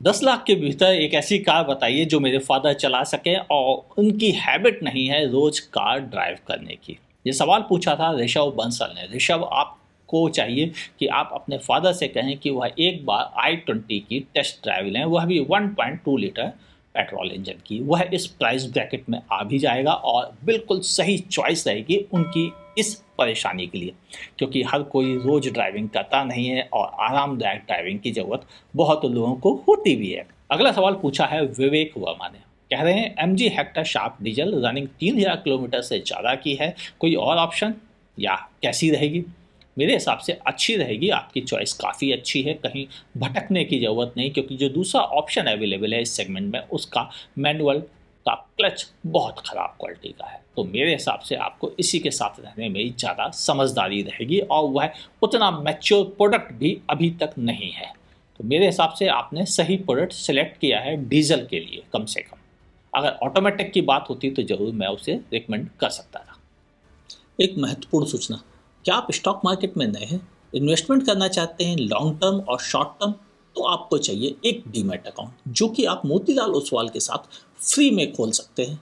10 लाख के भीतर एक ऐसी कार बताइए जो मेरे फादर चला सकें और उनकी हैबिट नहीं है रोज कार ड्राइव करने की। ये सवाल पूछा था ऋषभ बंसल ने। ऋषभ, आपको चाहिए कि आप अपने फादर से कहें कि वह एक बार i20 की टेस्ट ड्राइव लें, वह भी 1.2 लीटर पेट्रोल इंजन की। वह इस प्राइस ब्रैकेट में आ भी जाएगा और बिल्कुल सही चॉइस रहेगी उनकी इस परेशानी के लिए, क्योंकि हर कोई रोज ड्राइविंग करता नहीं है और आरामदायक ड्राइविंग की ज़रूरत बहुत लोगों को होती भी है। अगला सवाल पूछा है विवेक वर्मा ने। कह रहे हैं MG Hector sharp diesel running 3000 kilometre से ज़्यादा की है, कोई और ऑप्शन या कैसी रहेगी? मेरे हिसाब से अच्छी रहेगी, आपकी चॉइस काफ़ी अच्छी है, कहीं भटकने की ज़रूरत नहीं, क्योंकि जो दूसरा ऑप्शन अवेलेबल है इस सेगमेंट में उसका मैनुअल का क्लच बहुत ख़राब क्वालिटी का है। तो मेरे हिसाब से आपको इसी के साथ रहने में ही ज़्यादा समझदारी रहेगी और वह उतना मैच्योर प्रोडक्ट भी अभी तक नहीं है। तो मेरे हिसाब से आपने सही प्रोडक्ट सेलेक्ट किया है डीजल के लिए कम से कम। अगर ऑटोमेटिक की बात होती तो ज़रूर मैं उसे रिकमेंड कर सकता था। एक महत्वपूर्ण सूचना, क्या आप स्टॉक मार्केट में नए हैं, इन्वेस्टमेंट करना चाहते हैं लॉन्ग टर्म और शॉर्ट टर्म, तो आपको चाहिए एक डीमैट अकाउंट जो कि आप मोतीलाल ओसवाल के साथ फ्री में खोल सकते हैं।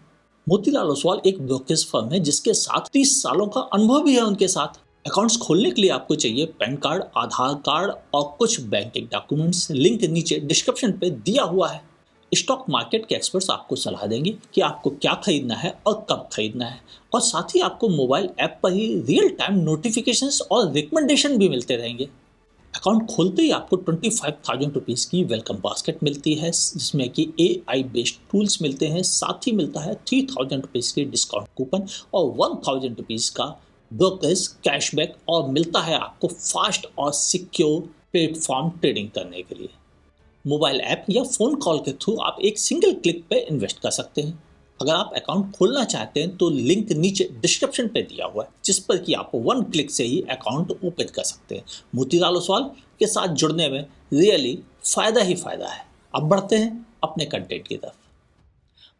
मोतीलाल ओसवाल एक ब्रोकरेज फर्म है जिसके साथ 30 सालों का अनुभव भी है उनके साथ। अकाउंट्स खोलने के लिए आपको चाहिए पैन कार्ड, आधार कार्ड और कुछ बैंकिंग डॉक्यूमेंट्स। लिंक नीचे डिस्क्रिप्शन पे दिया हुआ है। स्टॉक मार्केट के एक्सपर्ट्स आपको सलाह देंगे कि आपको क्या खरीदना है और कब खरीदना है, और साथ ही आपको मोबाइल ऐप पर ही रियल टाइम नोटिफिकेशंस और रिकमेंडेशन भी मिलते रहेंगे। अकाउंट खोलते ही आपको 25,000 रुपीज़ की वेलकम बास्केट मिलती है, जिसमें कि AI बेस्ड टूल्स मिलते हैं। साथ ही मिलता है 3,000 रुपीज़ की डिस्काउंट कूपन और 1,000 रुपीज़ का ब्रोकरेज कैशबैक, और मिलता है आपको फास्ट और सिक्योर प्लेटफॉर्म ट्रेडिंग करने के लिए। मोबाइल ऐप या फ़ोन कॉल के थ्रू आप एक सिंगल क्लिक पे इन्वेस्ट कर सकते हैं। अगर आप अकाउंट खोलना चाहते हैं तो लिंक नीचे डिस्क्रिप्शन पे दिया हुआ है, जिस पर कि आप 1 क्लिक से ही अकाउंट ओपन कर सकते हैं। मोतीलाल ओसवाल के साथ जुड़ने में रियली फ़ायदा ही फ़ायदा है। अब बढ़ते हैं अपने कंटेंट की तरफ।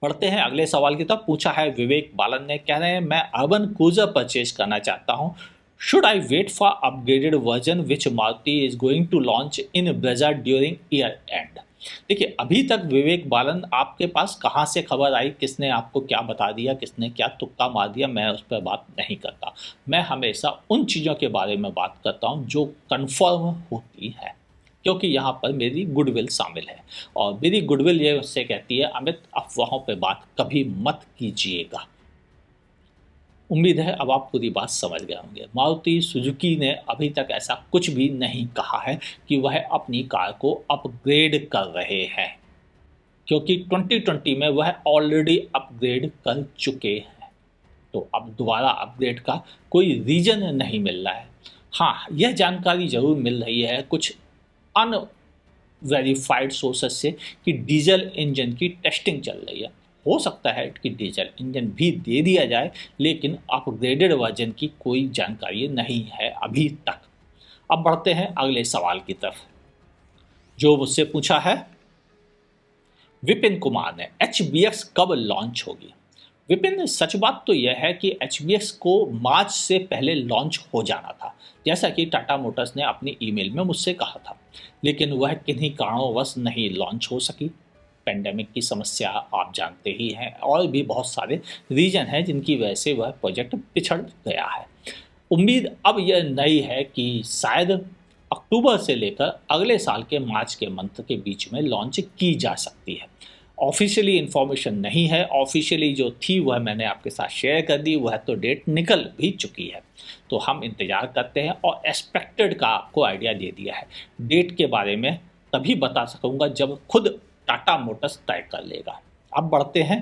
बढ़ते हैं अगले सवाल की तरफ। पूछा है विवेक बालन ने। कह रहे हैं मैं अर्बन क्रूजर परचेज करना चाहता हूँ, should I wait for upgraded version which Maruti is going to launch in Brezza during year end? देखिए, अभी तक विवेक बालन आपके पास कहाँ से खबर आई, किसने आपको क्या बता दिया, किसने क्या तुक्का मार दिया, मैं उस पर बात नहीं करता। मैं हमेशा उन चीज़ों के बारे में बात करता हूँ जो कन्फर्म होती है, क्योंकि यहाँ पर मेरी गुडविल शामिल है और मेरी गुडविल ये उससे कहती है अमित अफवाहों पे बात कभी मत कीजिएगा। उम्मीद है अब आप पूरी बात समझ गए होंगे। मारुति सुजुकी ने अभी तक ऐसा कुछ भी नहीं कहा है कि वह अपनी कार को अपग्रेड कर रहे हैं, क्योंकि 2020 में वह ऑलरेडी अपग्रेड कर चुके हैं। तो अब दोबारा अपग्रेड का कोई रीज़न नहीं मिल रहा है। हाँ, यह जानकारी ज़रूर मिल रही है कुछ अनवेरीफाइड सोर्सेस से कि डीजल इंजन की टेस्टिंग चल रही है। हो सकता है कि डीजल इंजन भी दे दिया जाए, लेकिन अपग्रेडेड वर्जन की कोई जानकारी नहीं है अभी तक। अब बढ़ते हैं अगले सवाल की तरफ, जो मुझसे पूछा है विपिन कुमार ने। HBX कब लॉन्च होगी? विपिन, सच बात तो यह है कि HBX को मार्च से पहले लॉन्च हो जाना था, जैसा कि टाटा मोटर्स ने अपनी ईमेल में मुझसे कहा था, लेकिन वह किन्हीं कारणों नहीं लॉन्च हो सकी। पेंडेमिक की समस्या आप जानते ही हैं, और भी बहुत सारे रीजन हैं जिनकी वजह से वह प्रोजेक्ट पिछड़ गया है। उम्मीद अब यह नई है कि शायद अक्टूबर से लेकर अगले साल के मार्च के मंथ के बीच में लॉन्च की जा सकती है। ऑफिशियली इन्फॉर्मेशन नहीं है, ऑफिशियली जो थी वह मैंने आपके साथ शेयर कर दी, वह तो डेट निकल भी चुकी है। तो हम इंतज़ार करते हैं और एक्सपेक्टेड का आपको आइडिया दे दिया है। डेट के बारे में तभी बता सकूँगा जब खुद टाटा मोटर्स तय कर लेगा। अब बढ़ते हैं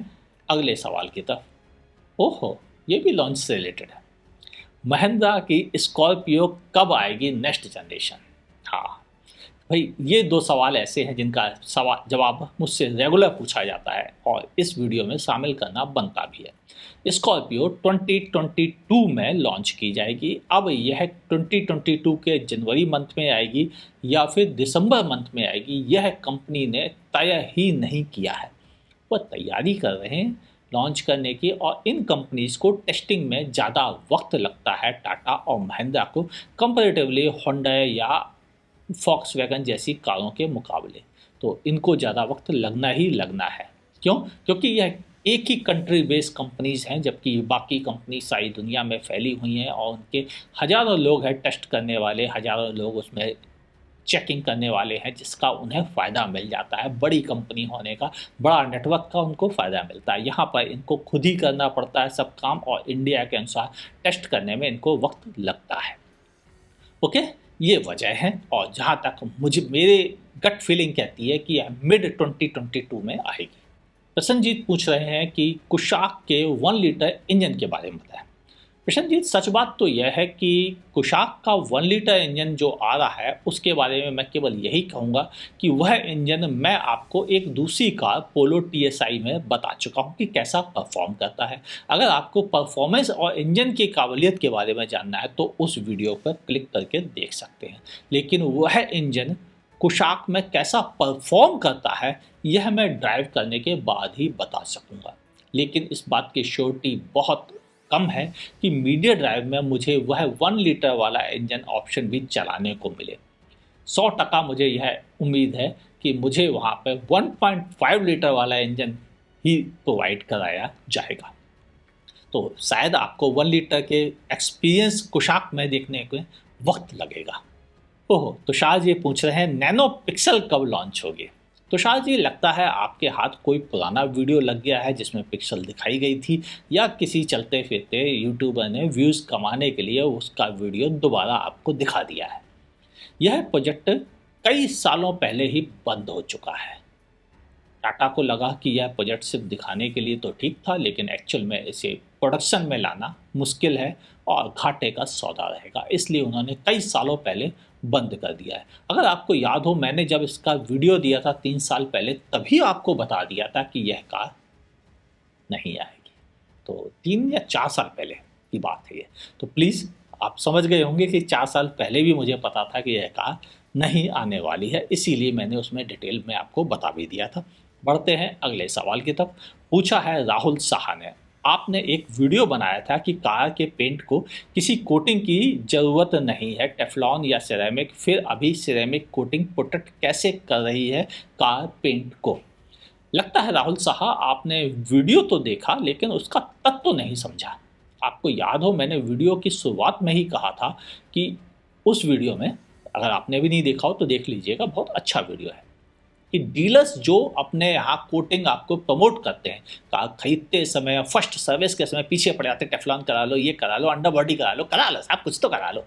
अगले सवाल की तरफ। ओहो, ये भी लॉन्च से रिलेटेड है। महिंद्रा की स्कॉर्पियो कब आएगी नेक्स्ट जनरेशन? हाँ भाई, ये दो सवाल ऐसे हैं जिनका जवाब मुझसे रेगुलर पूछा जाता है और इस वीडियो में शामिल करना बनता भी है। स्कॉर्पियो 2022 में लॉन्च की जाएगी। अब यह 2022 के जनवरी मंथ में आएगी या फिर दिसंबर मंथ में आएगी, यह कंपनी ने तय ही नहीं किया है। वह तैयारी कर रहे हैं लॉन्च करने की, और इन कंपनीज को टेस्टिंग में ज़्यादा वक्त लगता है टाटा और महिंद्रा को कंपैरेटिवली होंडा या फॉक्सवैगन जैसी कारों के मुकाबले। तो इनको ज़्यादा वक्त लगना ही लगना है। क्यों? क्योंकि यह एक ही कंट्री बेस्ड कंपनीज़ हैं, जबकि बाकी कंपनी सारी दुनिया में फैली हुई हैं और उनके हज़ारों लोग हैं टेस्ट करने वाले, हज़ारों लोग उसमें चेकिंग करने वाले हैं, जिसका उन्हें फ़ायदा मिल जाता है। बड़ी कंपनी होने का, बड़ा नेटवर्क का उनको फ़ायदा मिलता है। यहाँ पर इनको खुद ही करना पड़ता है सब काम, और इंडिया के अनुसार टेस्ट करने में इनको वक्त लगता है। ओके, ये वजह है। और जहाँ तक मुझे मेरे गट फीलिंग कहती है कि यह मिड 2022 में आएगी। प्रसन्नजीत पूछ रहे हैं कि कुशाक के 1 लीटर इंजन के बारे में बताएं। प्रसन्नजीत, सच बात तो यह है कि कुशाक का 1 लीटर इंजन जो आ रहा है उसके बारे में मैं केवल यही कहूँगा कि वह इंजन मैं आपको एक दूसरी कार पोलो TSI में बता चुका हूँ कि कैसा परफॉर्म करता है। अगर आपको परफॉर्मेंस और इंजन की काबिलियत के बारे में जानना है तो उस वीडियो पर क्लिक करके देख सकते हैं। लेकिन वह इंजन कुशाक में कैसा परफॉर्म करता है यह मैं ड्राइव करने के बाद ही बता सकूँगा। लेकिन इस बात की श्योरिटी बहुत कम है कि मीडिया ड्राइव में मुझे वह 1 लीटर वाला इंजन ऑप्शन भी चलाने को मिले। 100% मुझे यह उम्मीद है कि मुझे वहाँ पे 1.5 लीटर वाला इंजन ही प्रोवाइड कराया जाएगा। तो शायद आपको 1 लीटर के एक्सपीरियंस कुशाक में देखने को वक्त लगेगा। ओह, तुषार जी पूछ रहे हैं नैनो पिक्सल कब लॉन्च होगी। तुषार जी, लगता है आपके हाथ कोई पुराना वीडियो लग गया है जिसमें पिक्सल दिखाई गई थी, या किसी चलते फिरते यूट्यूबर ने व्यूज़ कमाने के लिए उसका वीडियो दोबारा आपको दिखा दिया है। यह प्रोजेक्ट कई सालों पहले ही बंद हो चुका है। टाटा को लगा कि यह प्रोजेक्ट सिर्फ दिखाने के लिए तो ठीक था, लेकिन एक्चुअल में इसे प्रोडक्शन में लाना मुश्किल है और घाटे का सौदा रहेगा, इसलिए उन्होंने कई सालों पहले बंद कर दिया है। अगर आपको याद हो, मैंने जब इसका वीडियो दिया था 3 साल पहले, तभी आपको बता दिया था कि यह कार नहीं आएगी। तो 3 या 4 साल पहले की बात है ये। तो प्लीज़ आप समझ गए होंगे कि 4 साल पहले भी मुझे पता था कि यह कार नहीं आने वाली है, इसीलिए मैंने उसमें डिटेल में आपको बता भी दिया था। बढ़ते हैं अगले सवाल की तरफ। पूछा है राहुल साहा ने, आपने एक वीडियो बनाया था कि कार के पेंट को किसी कोटिंग की ज़रूरत नहीं है, टेफ्लॉन या सिरेमिक, फिर अभी सिरेमिक कोटिंग प्रोटेक्ट कैसे कर रही है कार पेंट को। लगता है राहुल साहा आपने वीडियो तो देखा लेकिन उसका तत्व नहीं समझा। आपको याद हो, मैंने वीडियो की शुरुआत में ही कहा था कि उस वीडियो में, अगर आपने भी नहीं देखा हो तो देख लीजिएगा, बहुत अच्छा वीडियो है कि डीलर्स जो अपने यहाँ कोटिंग आपको प्रमोट करते हैं, कार खरीदते समय, फर्स्ट सर्विस के समय पीछे पड़ जाते, टेफ्लॉन करा लो, ये करा लो, अंडर बॉडी करा लो साहब, कुछ तो करा लो।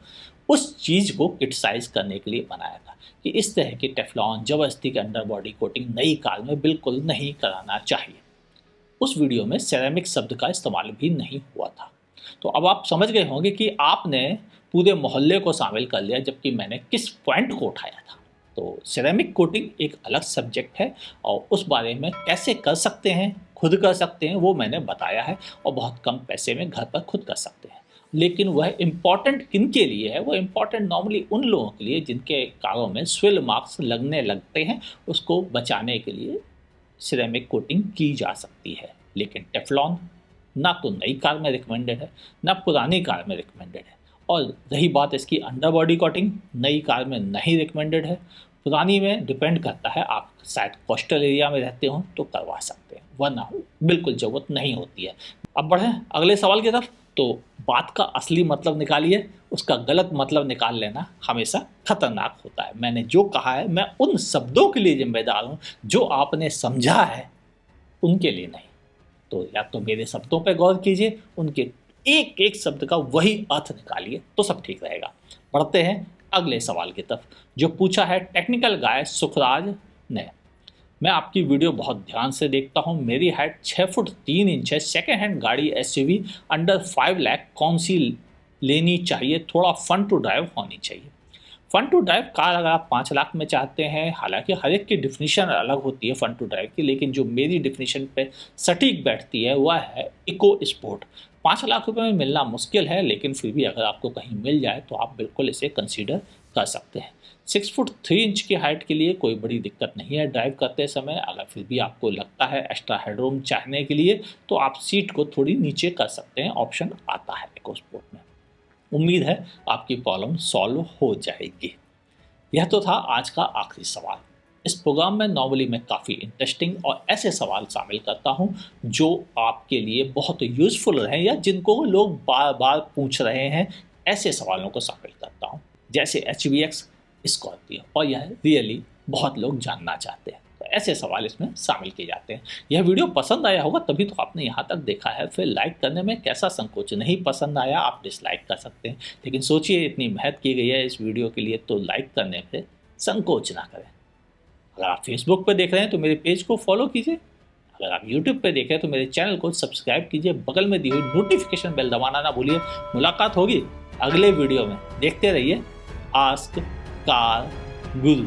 उस चीज़ को क्रिटिसाइज करने के लिए बनाया था कि इस तरह की टेफ्लॉन जबरदस्ती के अंडर बॉडी कोटिंग नई कार में बिल्कुल नहीं कराना चाहिए। उस वीडियो में सेरेमिक शब्द का इस्तेमाल भी नहीं हुआ था। तो अब आप समझ गए होंगे कि आपने पूरे मोहल्ले को शामिल कर लिया, जबकि मैंने किस पॉइंट को उठाया था। तो सिरेमिक कोटिंग एक अलग सब्जेक्ट है और उस बारे में कैसे कर सकते हैं, खुद कर सकते हैं, वो मैंने बताया है, और बहुत कम पैसे में घर पर खुद कर सकते हैं। लेकिन वह इम्पॉर्टेंट किन के लिए है? वो इम्पॉर्टेंट नॉर्मली उन लोगों के लिए जिनके कारों में स्विल मार्क्स लगने लगते हैं, उसको बचाने के लिए सिरेमिक कोटिंग की जा सकती है। लेकिन टेफ्लॉन ना तो नई कार में रिकमेंडेड है, ना पुरानी कार में रिकमेंडेड है। और रही बात इसकी अंडर बॉडी कोटिंग, नई कार में नहीं रिकमेंडेड है, पुरानी में डिपेंड करता है। आप शायद कोस्टल एरिया में रहते हो तो करवा सकते हैं, वरना बिल्कुल ज़रूरत नहीं होती है। अब बढ़ें अगले सवाल की तरफ। तो बात का असली मतलब निकालिए, उसका गलत मतलब निकाल लेना हमेशा खतरनाक होता है। मैंने जो कहा है, मैं उन शब्दों के लिए जिम्मेदार हूँ जो आपने समझा है, उनके लिए नहीं। तो या तो मेरे शब्दों पर गौर कीजिए, उनके एक एक शब्द का वही अर्थ निकालिए, तो सब ठीक रहेगा। बढ़ते हैं अगले सवाल की तरफ, जो पूछा है टेक्निकल गाय सुखराज ने। मैं आपकी वीडियो बहुत ध्यान से देखता हूँ। मेरी हाइट 6 फुट 3 इंच है। सेकेंड हैंड गाड़ी SUV अंडर 5 लाख कौन सी लेनी चाहिए? थोड़ा फन टू ड्राइव होनी चाहिए। फन टू ड्राइव कार अगर आप 5 लाख में चाहते हैं, हालांकि हर एक की डिफिनीशन अलग होती है फन टू ड्राइव की, लेकिन जो मेरी डिफिनीशन पे सटीक बैठती है वह है इको स्पोर्ट। 5 लाख रुपए में मिलना मुश्किल है, लेकिन फिर भी अगर आपको कहीं मिल जाए तो आप बिल्कुल इसे कंसीडर कर सकते हैं। 6 फुट 3 इंच की हाइट के लिए कोई बड़ी दिक्कत नहीं है ड्राइव करते समय। अगर फिर भी आपको लगता है एक्स्ट्रा हेडरूम चाहने के लिए, तो आप सीट को थोड़ी नीचे कर सकते हैं, ऑप्शन आता है इको स्पोर्ट में। उम्मीद है आपकी प्रॉब्लम सॉल्व हो जाएगी। यह तो था आज का आखिरी सवाल। इस प्रोग्राम में नॉर्मली मैं काफ़ी इंटरेस्टिंग और ऐसे सवाल शामिल करता हूं जो आपके लिए बहुत यूज़फुल रहें या जिनको लोग बार बार पूछ रहे हैं, ऐसे सवालों को शामिल करता हूं, जैसे HBX, स्कॉर्पियो, और यह रियली बहुत लोग जानना चाहते हैं। तो ऐसे सवाल इसमें शामिल किए जाते हैं। यह वीडियो पसंद आया होगा तभी तो आपने यहाँ तक देखा है, फिर लाइक करने में कैसा संकोच, नहीं पसंद आया आप डिसलाइक कर सकते हैं, लेकिन सोचिए इतनी मेहनत की गई है इस वीडियो के लिए, तो लाइक करने में संकोच ना करें। अगर आप फेसबुक पर देख रहे हैं तो मेरे पेज को फॉलो कीजिए, अगर आप यूट्यूब पर देख रहे हैं तो मेरे चैनल को सब्सक्राइब कीजिए, बगल में दी हुई नोटिफिकेशन बेल दबाना ना भूलिए। मुलाकात होगी अगले वीडियो में, देखते रहिए आस्क कार गुरु।